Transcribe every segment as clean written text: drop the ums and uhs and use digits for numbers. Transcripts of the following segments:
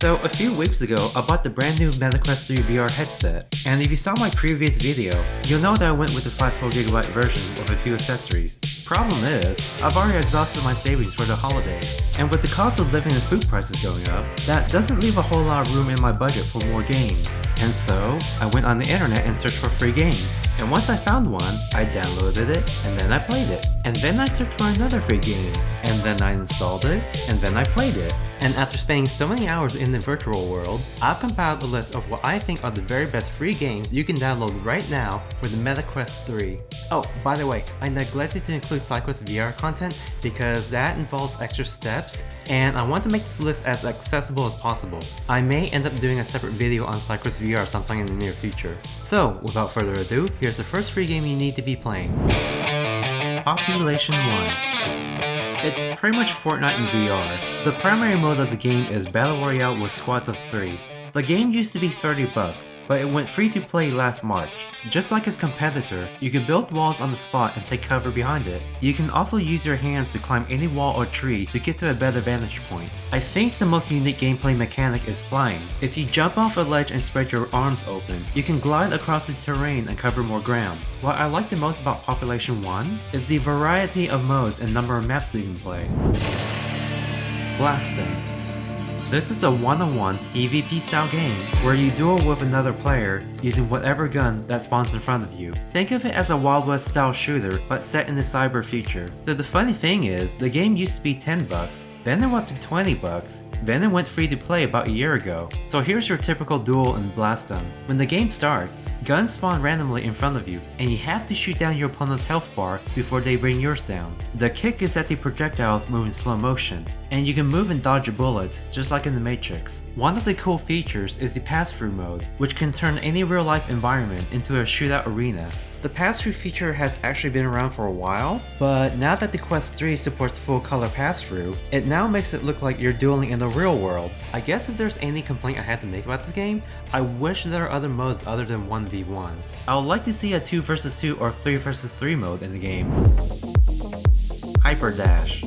So a few weeks ago, I bought the brand new Masterclass 3 VR headset, and if you saw my previous video, you'll know that I went with the 512GB version with a few accessories. Problem is, I've already exhausted my savings for the holiday, and with the cost of living and food prices going up, that doesn't leave a whole lot of room in my budget for more games. And so, I went on the internet and searched for free games. And once I found one, I downloaded it, and then I played it. And then I searched for another free game, and then I installed it, and then I played it. And after spending so many hours in the virtual world, I've compiled a list of what I think are the very best free games you can download right now for the MetaQuest 3. Oh, by the way, I neglected to include SideQuest VR content because that involves extra steps, and I want to make this list as accessible as possible. I may end up doing a separate video on SideQuest VR sometime in the near future. So, without further ado, here's the first free game you need to be playing. Population 1. It's pretty much Fortnite in VR. The primary mode of the game is Battle Royale with squads of 3. The game used to be $30, but it went free to play last March. Just like its competitor, you can build walls on the spot and take cover behind it. You can also use your hands to climb any wall or tree to get to a better vantage point. I think the most unique gameplay mechanic is flying. If you jump off a ledge and spread your arms open, you can glide across the terrain and cover more ground. What I like the most about Population 1 is the variety of modes and number of maps you can play. Blaston. This is a one-on-one PvP style game where you duel with another player using whatever gun that spawns in front of you. Think of it as a Wild West style shooter but set in the cyber future. So the funny thing is, the game used to be $10, then it went up to $20, then it went free to play about a year ago. So here's your typical duel in Blaston. When the game starts, guns spawn randomly in front of you, and you have to shoot down your opponent's health bar before they bring yours down. The kick is that the projectiles move in slow motion, and you can move and dodge your bullets, just like in the Matrix. One of the cool features is the pass-through mode, which can turn any real-life environment into a shootout arena. The pass-through feature has actually been around for a while, but now that the Quest 3 supports full-color pass-through, it now makes it look like you're dueling in the real world. I guess if there's any complaint I had to make about this game, I wish there are other modes other than 1v1. I would like to see a 2 vs 2 or 3 vs 3 mode in the game. Hyperdash.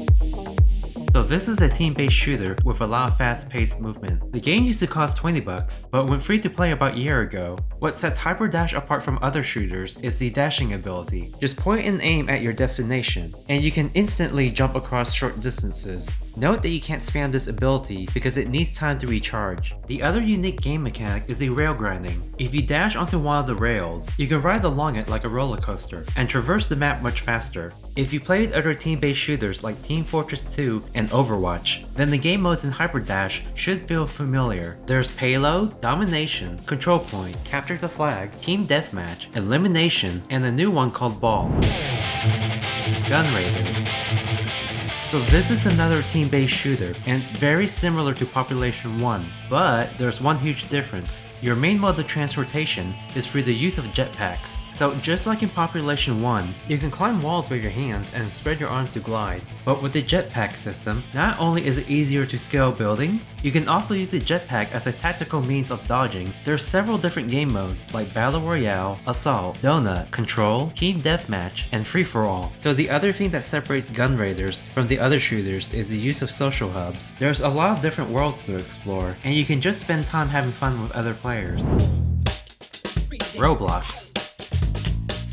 So this is a team-based shooter with a lot of fast-paced movement. The game used to cost $20, but went free to play about a year ago. What sets Hyperdash apart from other shooters is the dashing ability. Just point and aim at your destination, and you can instantly jump across short distances. Note that you can't spam this ability because it needs time to recharge. The other unique game mechanic is the rail grinding. If you dash onto one of the rails, you can ride along it like a roller coaster and traverse the map much faster. If you played other team-based shooters like Team Fortress 2 and Overwatch, then the game modes in Hyperdash should feel familiar. There's Payload, Domination, Control Point, Capture the Flag, Team Deathmatch, Elimination, and a new one called Ball. Gun Raiders. So this is another team-based shooter, and it's very similar to Population 1, but there's one huge difference. Your main mode of transportation is through the use of jetpacks. So just like in Population 1, you can climb walls with your hands and spread your arms to glide. But with the jetpack system, not only is it easier to scale buildings, you can also use the jetpack as a tactical means of dodging. There are several different game modes like Battle Royale, Assault, Donut, Control, Team Deathmatch, and Free-for-all. So the other thing that separates Gun Raiders from the other shooters is the use of social hubs. There's a lot of different worlds to explore, and you can just spend time having fun with other players. Roblox.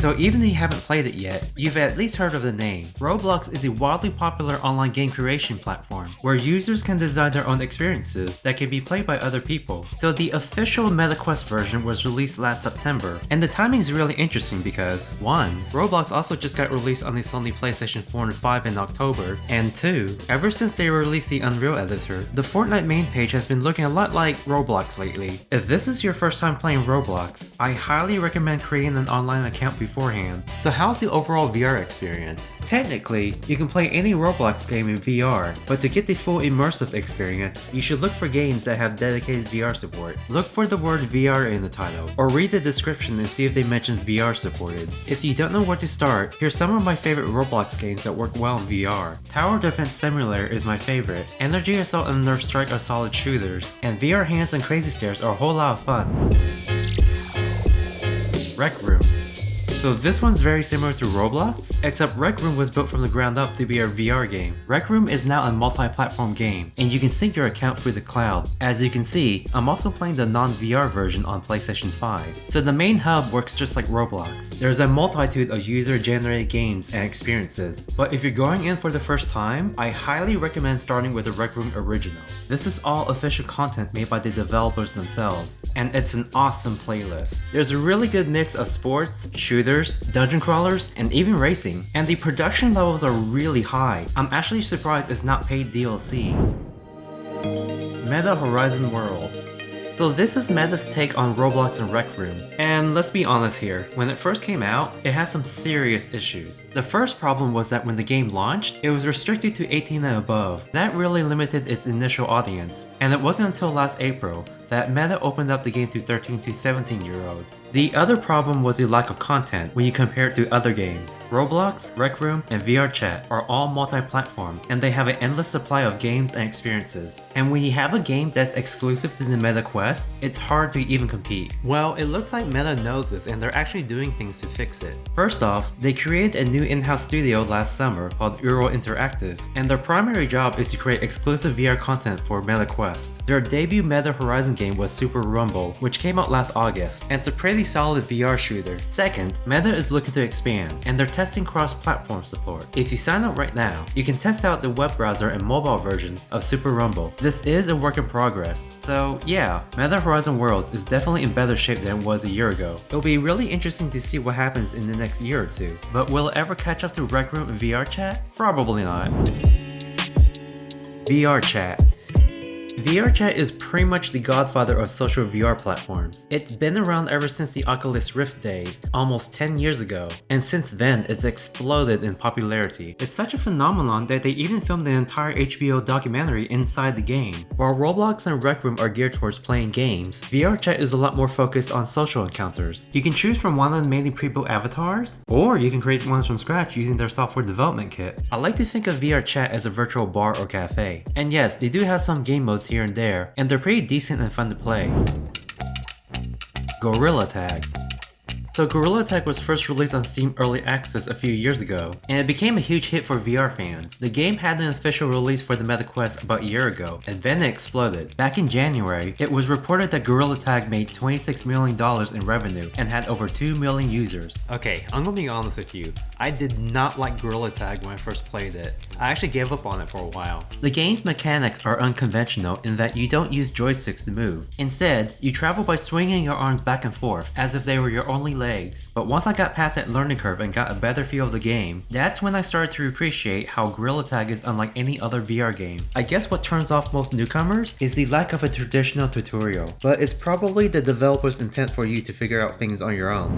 So even if you haven't played it yet, you've at least heard of the name. Roblox is a wildly popular online game creation platform where users can design their own experiences that can be played by other people. So the official MetaQuest version was released last September, and the timing is really interesting because 1. Roblox also just got released on the Sony PlayStation 4 and 5 in October, and 2. Ever since they released the Unreal editor, the Fortnite main page has been looking a lot like Roblox lately. If this is your first time playing Roblox, I highly recommend creating an online account beforehand. So how's the overall VR experience? Technically, you can play any Roblox game in VR, but to get the full immersive experience, you should look for games that have dedicated VR support. Look for the word VR in the title, or read the description and see if they mention VR supported. If you don't know where to start, here's some of my favorite Roblox games that work well in VR. Tower Defense Simulator is my favorite, Energy Assault and Nerf Strike are solid shooters, and VR Hands and Crazy Stairs are a whole lot of fun. Rec Room. So this one's very similar to Roblox, except Rec Room was built from the ground up to be a VR game. Rec Room is now a multi-platform game, and you can sync your account through the cloud. As you can see, I'm also playing the non-VR version on PlayStation 5. So the main hub works just like Roblox. There's a multitude of user-generated games and experiences, but if you're going in for the first time, I highly recommend starting with the Rec Room original. This is all official content made by the developers themselves, and it's an awesome playlist. There's a really good mix of sports, shooters, dungeon crawlers, and even racing, and the production levels are really high. I'm actually surprised it's not paid DLC. Meta Horizon Worlds. So this is Meta's take on Roblox and Rec Room, and let's be honest here, when it first came out, it had some serious issues. The first problem was that when the game launched, it was restricted to 18 and above. That really limited its initial audience, and it wasn't until last April that Meta opened up the game to 13 to 17 year olds. The other problem was the lack of content when you compare it to other games. Roblox, Rec Room, and VRChat are all multi-platform, and they have an endless supply of games and experiences. And when you have a game that's exclusive to the Meta Quest, it's hard to even compete. Well, it looks like Meta knows this and they're actually doing things to fix it. First off, they created a new in-house studio last summer called Euro Interactive, and their primary job is to create exclusive VR content for Meta Quest. Their debut Meta Horizon game was Super Rumble, which came out last August, and it's a pretty solid VR shooter. Second, Meta is looking to expand, and they're testing cross-platform support. If you sign up right now, you can test out the web browser and mobile versions of Super Rumble. This is a work in progress, so yeah, Meta Horizon Worlds is definitely in better shape than it was a year ago. It'll be really interesting to see what happens in the next year or two, but will it ever catch up to Rec Room and VRChat? Probably not. VRChat. VRChat is pretty much the godfather of social VR platforms. It's been around ever since the Oculus Rift days, almost 10 years ago, and since then it's exploded in popularity. It's such a phenomenon that they even filmed an entire HBO documentary inside the game. While Roblox and Rec Room are geared towards playing games, VRChat is a lot more focused on social encounters. You can choose from one of the many pre-built avatars, or you can create ones from scratch using their software development kit. I like to think of VRChat as a virtual bar or cafe. And yes, they do have some game modes here and there, and they're pretty decent and fun to play. Gorilla Tag. So Gorilla Tag was first released on Steam Early Access a few years ago, and it became a huge hit for VR fans. The game had an official release for the Meta Quest about a year ago, and then it exploded. Back in January, it was reported that Gorilla Tag made $26 million in revenue and had over 2 million users. Okay, I'm gonna be honest with you, I did not like Gorilla Tag when I first played it. I actually gave up on it for a while. The game's mechanics are unconventional in that you don't use joysticks to move. Instead, you travel by swinging your arms back and forth as if they were your only legs. But once I got past that learning curve and got a better feel of the game, that's when I started to appreciate how Gorilla Tag is unlike any other VR game. I guess what turns off most newcomers is the lack of a traditional tutorial, but it's probably the developer's intent for you to figure out things on your own.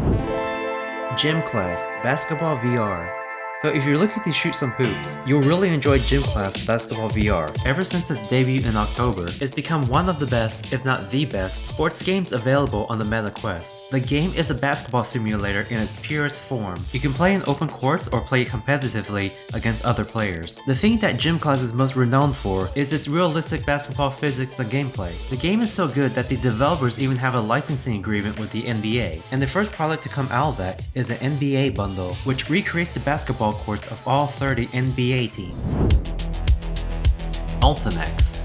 Gym Class Basketball VR. So if you're looking to shoot some hoops, you'll really enjoy Gym Class Basketball VR. Ever since its debut in October, it's become one of the best, if not the best, sports games available on the Meta Quest. The game is a basketball simulator in its purest form. You can play in open courts or play competitively against other players. The thing that Gym Class is most renowned for is its realistic basketball physics and gameplay. The game is so good that the developers even have a licensing agreement with the NBA, and the first product to come out of that is an NBA bundle, which recreates the basketball courts of all 30 NBA teams. Ultimechs.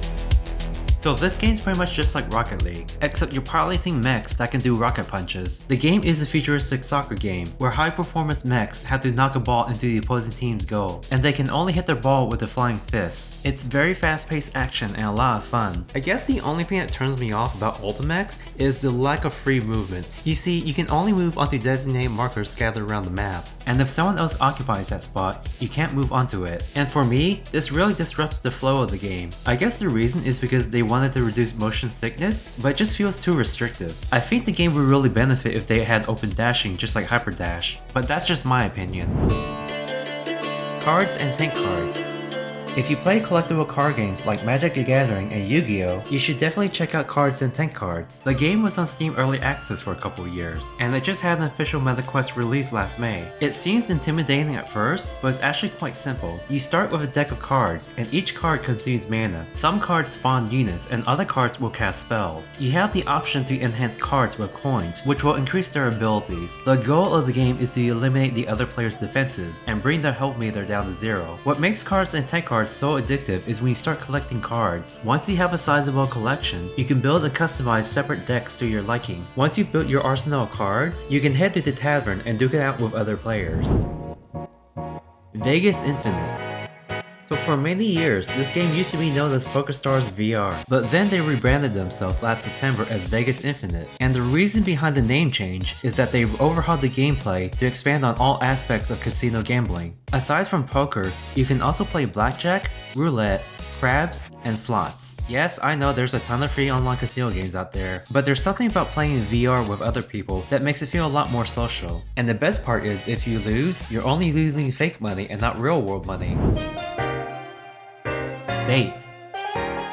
So this game's pretty much just like Rocket League, except you're piloting mechs that can do rocket punches. The game is a futuristic soccer game, where high-performance mechs have to knock a ball into the opposing team's goal, and they can only hit their ball with a flying fist. It's very fast-paced action and a lot of fun. I guess the only thing that turns me off about Ultimechs is the lack of free movement. You see, you can only move onto designated markers scattered around the map, and if someone else occupies that spot, you can't move onto it. And for me, this really disrupts the flow of the game. I guess the reason is because they wanted to reduce motion sickness, but it just feels too restrictive. I think the game would really benefit if they had open dashing just like Hyper Dash, but that's just my opinion. Cards and Tankards. If you play collectible card games like Magic the Gathering and Yu-Gi-Oh!, you should definitely check out Cards and Tankards. The game was on Steam Early Access for a couple of years, and it just had an official MetaQuest release last May. It seems intimidating at first, but it's actually quite simple. You start with a deck of cards, and each card consumes mana. Some cards spawn units, and other cards will cast spells. You have the option to enhance cards with coins, which will increase their abilities. The goal of the game is to eliminate the other player's defenses, and bring their health meter down to 0. What makes Cards and Tankards so addictive is when you start collecting cards. Once you have a sizable collection, you can build and customize separate decks to your liking. Once you've built your arsenal of cards, you can head to the tavern and duke it out with other players. Vegas Infinite. So for many years, this game used to be known as PokerStars VR, but then they rebranded themselves last September as Vegas Infinite, and the reason behind the name change is that they've overhauled the gameplay to expand on all aspects of casino gambling. Aside from poker, you can also play blackjack, roulette, craps, and slots. Yes, I know there's a ton of free online casino games out there, but there's something about playing in VR with other people that makes it feel a lot more social. And the best part is, if you lose, you're only losing fake money and not real world money. Bait.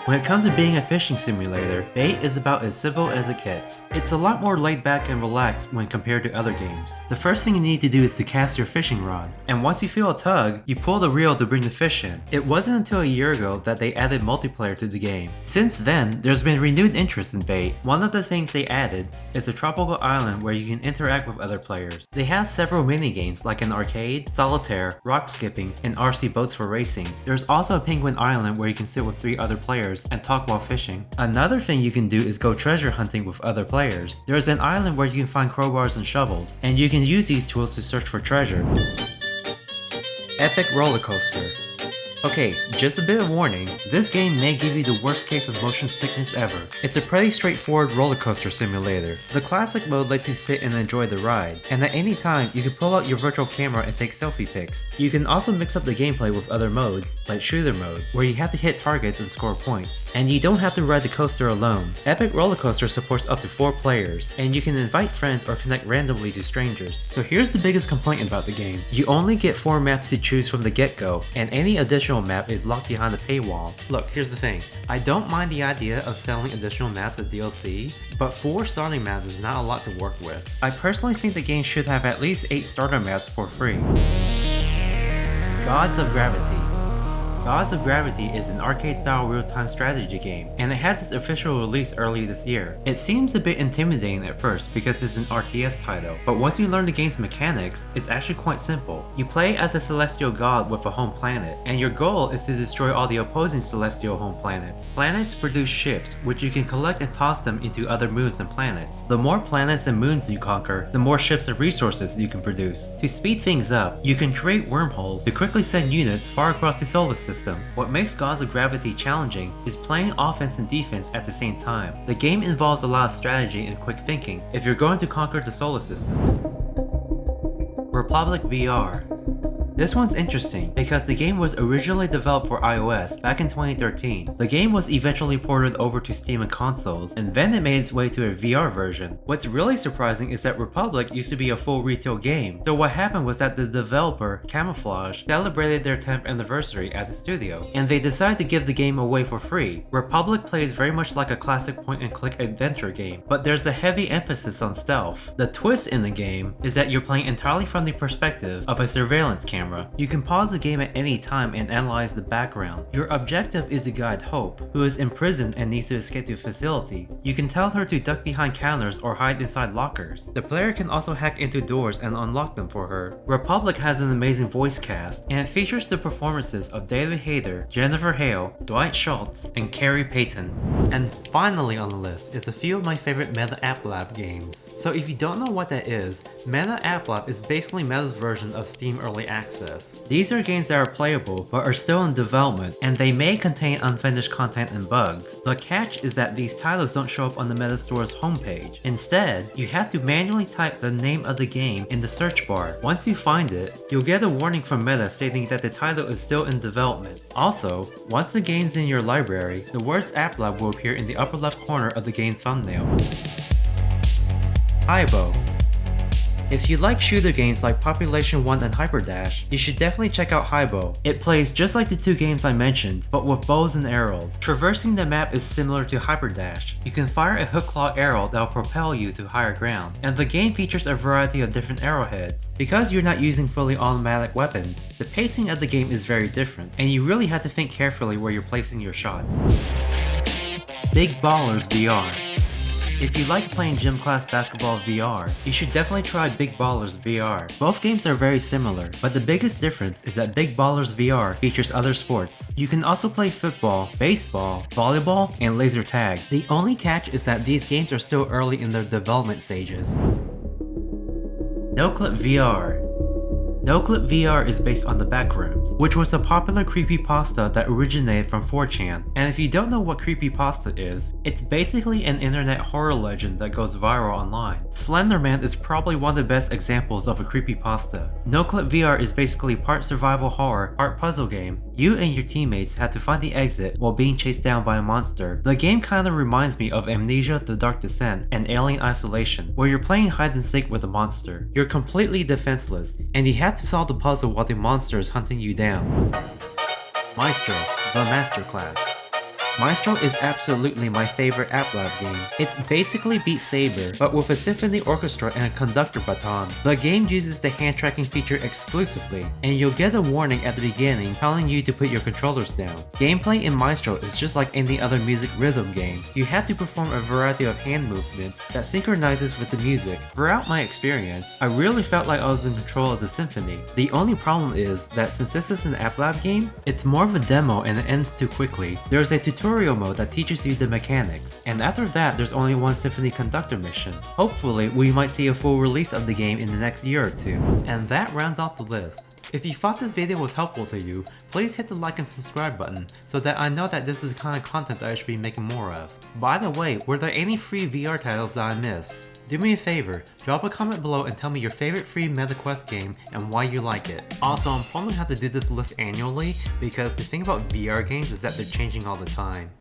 When it comes to being a fishing simulator, Bait is about as simple as it gets. It's a lot more laid back and relaxed when compared to other games. The first thing you need to do is to cast your fishing rod, and once you feel a tug, you pull the reel to bring the fish in. It wasn't until a year ago that they added multiplayer to the game. Since then, there's been renewed interest in Bait. One of the things they added is a tropical island where you can interact with other players. They have several mini games like an arcade, solitaire, rock skipping, and RC boats for racing. There's also a penguin island where you can sit with 3 other players and talk while fishing. Another thing you can do is go treasure hunting with other players. There's an island where you can find crowbars and shovels, and you can use these tools to search for treasure. Epic Roller Coaster. Okay, just a bit of warning, this game may give you the worst case of motion sickness ever. It's a pretty straightforward roller coaster simulator. The classic mode lets you sit and enjoy the ride, and at any time you can pull out your virtual camera and take selfie pics. You can also mix up the gameplay with other modes, like shooter mode, where you have to hit targets and score points. And you don't have to ride the coaster alone. Epic Roller Coaster supports up to 4 players, and you can invite friends or connect randomly to strangers. So here's the biggest complaint about the game. You only get 4 maps to choose from the get-go, and any additional map is locked behind a paywall. Look, here's the thing. I don't mind the idea of selling additional maps as DLC, but 4 starting maps is not a lot to work with. I personally think the game should have at least 8 starter maps for free. Gods of Gravity. Gods of Gravity is an arcade-style real-time strategy game, and it has its official release early this year. It seems a bit intimidating at first because it's an RTS title, but once you learn the game's mechanics, it's actually quite simple. You play as a celestial god with a home planet, and your goal is to destroy all the opposing celestial home planets. Planets produce ships, which you can collect and toss them into other moons and planets. The more planets and moons you conquer, the more ships and resources you can produce. To speed things up, you can create wormholes to quickly send units far across the solar system. What makes Gods of Gravity challenging is playing offense and defense at the same time. The game involves a lot of strategy and quick thinking if you're going to conquer the solar system. Republic VR. This one's interesting because the game was originally developed for iOS back in 2013. The game was eventually ported over to Steam and consoles, and then it made its way to a VR version. What's really surprising is that Republic used to be a full retail game, so what happened was that the developer, Camouflage, celebrated their 10th anniversary as a studio, and they decided to give the game away for free. Republic plays very much like a classic point-and-click adventure game, but there's a heavy emphasis on stealth. The twist in the game is that you're playing entirely from the perspective of a surveillance camera. You can pause the game at any time and analyze the background. Your objective is to guide Hope, who is imprisoned and needs to escape to a facility. You can tell her to duck behind counters or hide inside lockers. The player can also hack into doors and unlock them for her. Republic has an amazing voice cast, and it features the performances of David Hayter, Jennifer Hale, Dwight Schultz, and Carrie Payton. And finally on the list is a few of my favorite Meta App Lab games. So if you don't know what that is, Meta App Lab is basically Meta's version of Steam Early Access. These are games that are playable but are still in development, and they may contain unfinished content and bugs. The catch is that these titles don't show up on the Meta Store's homepage. Instead, you have to manually type the name of the game in the search bar. Once you find it, you'll get a warning from Meta stating that the title is still in development. Also, once the game's in your library, the words App Lab will appear in the upper left corner of the game's thumbnail. Hibow. If you like shooter games like Population 1 and Hyperdash, you should definitely check out Hibow. It plays just like the two games I mentioned, but with bows and arrows. Traversing the map is similar to Hyperdash. You can fire a hook claw arrow that will propel you to higher ground, and the game features a variety of different arrowheads. Because you're not using fully automatic weapons, the pacing of the game is very different, and you really have to think carefully where you're placing your shots. Big Ballers VR. If you like playing gym class basketball VR, you should definitely try Big Ballers VR. Both games are very similar, but the biggest difference is that Big Ballers VR features other sports. You can also play football, baseball, volleyball, and laser tag. The only catch is that these games are still early in their development stages. Noclip VR. Noclip VR is based on the Backrooms, which was a popular creepypasta that originated from 4chan. And if you don't know what creepypasta is, it's basically an internet horror legend that goes viral online. Slenderman is probably one of the best examples of a creepypasta. Noclip VR is basically part survival horror, part puzzle game. You and your teammates have to find the exit while being chased down by a monster. The game kinda reminds me of Amnesia: The Dark Descent and Alien Isolation, where you're playing hide and seek with a monster. You're completely defenseless, and you have to solve the puzzle while the monster is hunting you down. Maestro, the Masterclass. Maestro is absolutely my favorite App Lab game. It's basically Beat Saber, but with a symphony orchestra and a conductor baton. The game uses the hand tracking feature exclusively, and you'll get a warning at the beginning telling you to put your controllers down. Gameplay in Maestro is just like any other music rhythm game. You have to perform a variety of hand movements that synchronizes with the music. Throughout my experience, I really felt like I was in control of the symphony. The only problem is that since this is an App Lab game, it's more of a demo and it ends too quickly. There's a tutorial mode that teaches you the mechanics, and after that there's only one symphony conductor mission. Hopefully we might see a full release of the game in the next year or two. And that rounds off the list. If you thought this video was helpful to you, please hit the like and subscribe button so that I know that this is the kind of content that I should be making more of. By the way, were there any free VR titles that I missed? Do me a favor, drop a comment below and tell me your favorite free MetaQuest game and why you like it. Also, I'm probably going to have to do this list annually because the thing about VR games is that they're changing all the time.